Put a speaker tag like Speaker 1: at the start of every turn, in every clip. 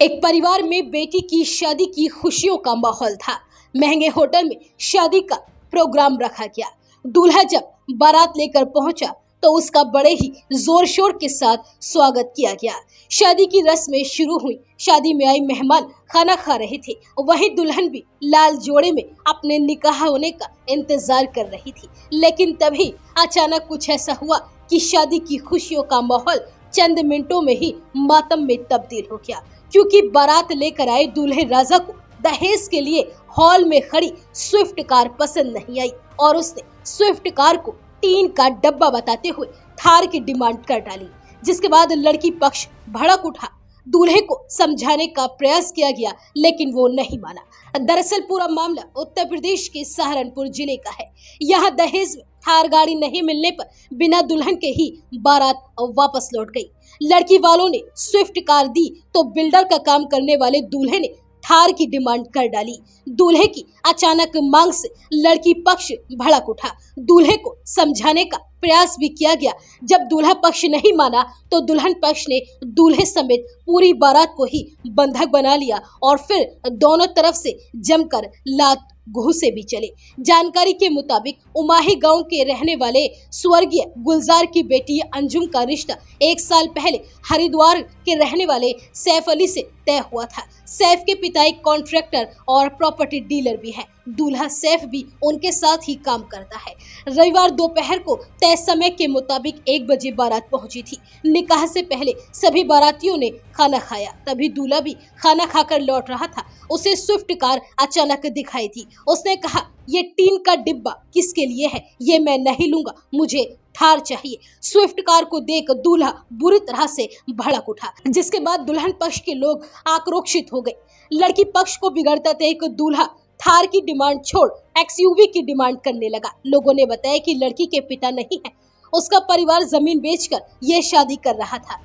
Speaker 1: एक परिवार में बेटी की शादी की खुशियों का माहौल था। महंगे होटल में शादी का प्रोग्राम रखा गया। दूल्हा जब बारात लेकर पहुंचा तो उसका बड़े ही जोर शोर के साथ स्वागत किया गया। शादी की रस्में शुरू हुई। शादी में आई मेहमान खाना खा रहे थे, वहीं दुल्हन भी लाल जोड़े में अपने निकाह होने का इंतजार कर रही थी। लेकिन तभी अचानक कुछ ऐसा हुआ कि शादी की खुशियों का माहौल चंद मिनटों में ही मातम में तब्दील हो गया, क्योंकि बारात लेकर आए दूल्हे राजा को दहेज के लिए हॉल में खड़ी स्विफ्ट कार पसंद नहीं आई और उसने स्विफ्ट कार को टीन का डब्बा बताते हुए थार की डिमांड कर डाली। जिसके बाद लड़की पक्ष भड़क उठा। दूल्हे को समझाने का प्रयास किया गया, लेकिन वो नहीं माना। दरअसल पूरा मामला उत्तर प्रदेश के सहारनपुर जिले का है। यहाँ दहेज में थार गाड़ी नहीं मिलने पर बिना दुल्हन के ही बारात वापस लौट गई। लड़की वालों ने स्विफ्ट कार दी तो बिल्डर का काम करने वाले दूल्हे ने थार की डिमांड कर डाली। दूल्हे की अचानक मांग से लड़की पक्ष भड़क उठा। दूल्हे को समझाने का प्रयास भी किया गया। जब दूल्हा पक्ष नहीं माना तो दुल्हन पक्ष ने दूल्हे समेत पूरी बारात को ही बंधक बना लिया और फिर दोनों तरफ से जमकर लात घूंसे भी चले। जानकारी के मुताबिक उमाही गांव के रहने वाले स्वर्गीय गुलजार की बेटी अंजुम का रिश्ता 1 साल पहले हरिद्वार के रहने वाले सैफ अली से तय हुआ था। सैफ के पिता एक कॉन्ट्रैक्टर और प्रॉपर्टी डीलर भी है। दूल्हा सैफ भी उनके साथ ही काम करता है। रविवार दोपहर को तय समय के मुताबिक 1 बजे बारात पहुंची थी। निकाह से पहले सभी बारातियों ने खाना खाया। तभी दूल्हा भी खाना खाकर लौट रहा था। उसे स्विफ्ट कार अचानक दिखाई थी। उसने कहा, ये टीन का डिब्बा किसके लिए है? ये मैं नहीं लूंगा, मुझे थार चाहिए। स्विफ्ट कार को देख दूल्हा बुरी तरह से भड़क उठा, जिसके बाद दुल्हन पक्ष के लोग आक्रोशित हो गए। लड़की पक्ष को बिगड़ता देख दूल्हा थार की डिमांड छोड़ एक्सयूवी की डिमांड करने लगा। लोगों ने बताया कि लड़की के पिता नहीं है, उसका परिवार जमीन बेचकर ये शादी कर रहा था।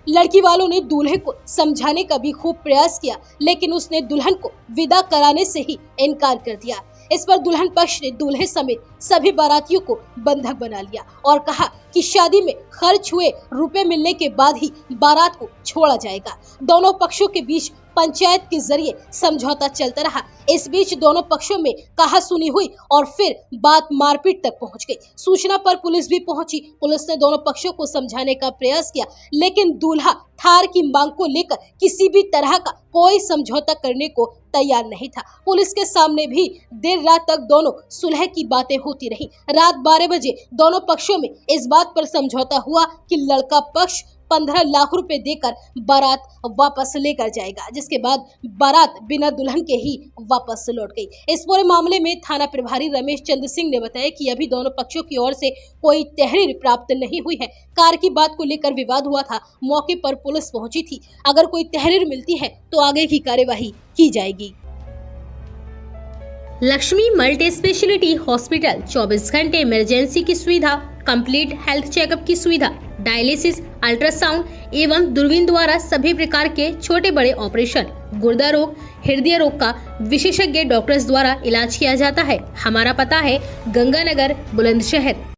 Speaker 1: लड़की वालों ने दूल्हे को समझाने का भी खूब प्रयास किया, लेकिन उसने दुल्हन को विदा कराने से ही इनकार कर दिया। इस पर दुल्हन पक्ष ने दूल्हे समेत सभी बारातियों को बंधक बना लिया और कहा कि शादी में खर्च हुए रुपए मिलने के बाद ही बारात को छोड़ा जाएगा। दोनों पक्षों के बीच पंचायत के जरिए समझौता चलता रहा। इस बीच दोनों पक्षों में कहासुनी हुई और फिर बात मारपीट तक पहुंच गई। सूचना पर पुलिस भी पहुंची। पुलिस ने दोनों पक्षों को समझाने का प्रयास किया, लेकिन दूल्हा थार की मांग को लेकर किसी भी तरह का कोई समझौता करने को तैयार नहीं था। पुलिस के सामने भी देर रात तक दोनों सुलह की बातें होती रही। रात 12 बजे दोनों पक्षों में इस बात पर समझौता हुआ कि लड़का पक्ष 15 लाख रुपए देकर बारात वापस लेकर जाएगा, जिसके बाद बारात बिना दुल्हन के ही वापस लौट गई। इस पूरे मामले में थाना प्रभारी रमेश चंद्र सिंह ने बताया कि अभी दोनों पक्षों की ओर से कोई तहरीर प्राप्त नहीं हुई है। कार की बात को लेकर विवाद हुआ था। मौके पर पुलिस पहुंची थी। अगर कोई तहरीर मिलती है तो आगे की कार्यवाही की जाएगी।
Speaker 2: लक्ष्मी मल्टी स्पेशलिटी हॉस्पिटल 24 घंटे इमरजेंसी की सुविधा, कंप्लीट हेल्थ चेकअप की सुविधा, डायलिसिस, अल्ट्रासाउंड एवं दूरबीन द्वारा सभी प्रकार के छोटे बड़े ऑपरेशन, गुर्दा रोग, हृदय रोग का विशेषज्ञ डॉक्टर्स द्वारा इलाज किया जाता है। हमारा पता है गंगानगर, बुलंदशहर।